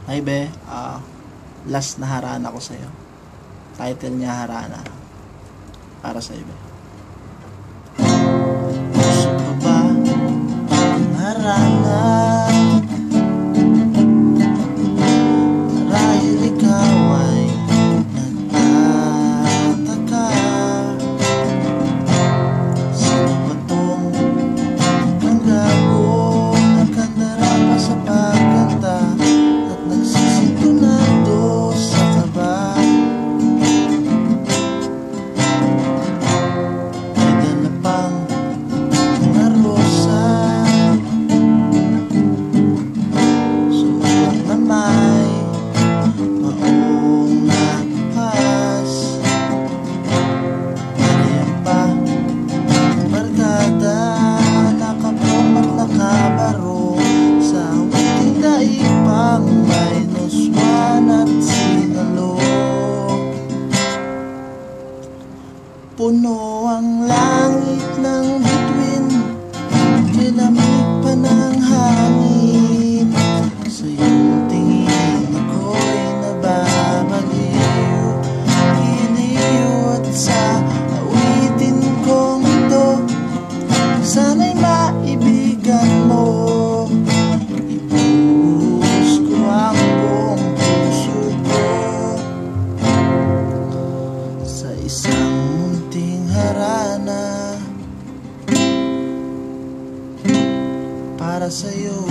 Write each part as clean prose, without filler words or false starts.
Hi be, last na harana ko sa'yo. Title niya Harana. Para sa'yo be. Gusto ko ba ang harana? Marahil ikaw ay nagtataka. Sino ba tong kang gago? Nagkandara pa sa pagkanta at nagsisintonado sa kaba. May dala pang mga rosa, suot na may maong nagpas. Mariyan pa barkada, nakapom at nakabaro sa awiting daipang minus one at sinalo. Puno ang langit ng bituin, kilamig pa ng hangin. Sa iyong tingin ako'y nababaliw, giliw at sa awitin kong ito, sana'y maibigan mo. Ibuhos ko ang buong puso ko sa isang munting harana para sa'yo.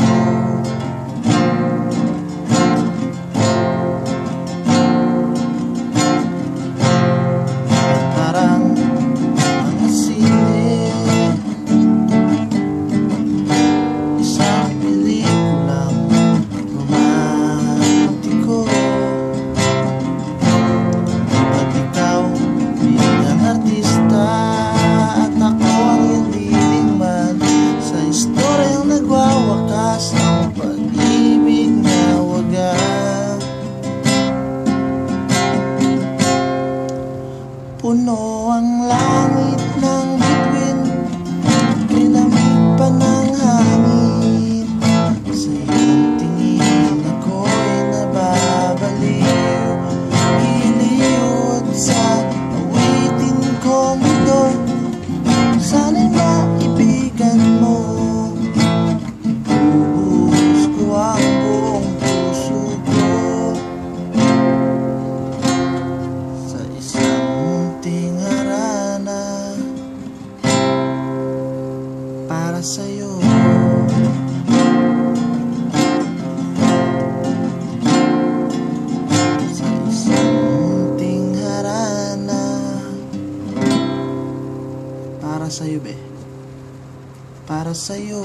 Parang mga sine, isang pelikulang romantiko. At ikaw bilang artista at ako ang iyong leading man sa istoryang nagwawakas ng pag-ibig na wagas. Puno ang langit ng bituin, kilamig pa ng hangin. Sa iyong tingin ako'y nababaliw, giliw at sa awitin kong ito, sana'y maibigan mo. Ibuhos ko ang buong puso ko sa isang munting harana para sa'yo. Sa isang munting harana para sa'yo be, para sa'yo.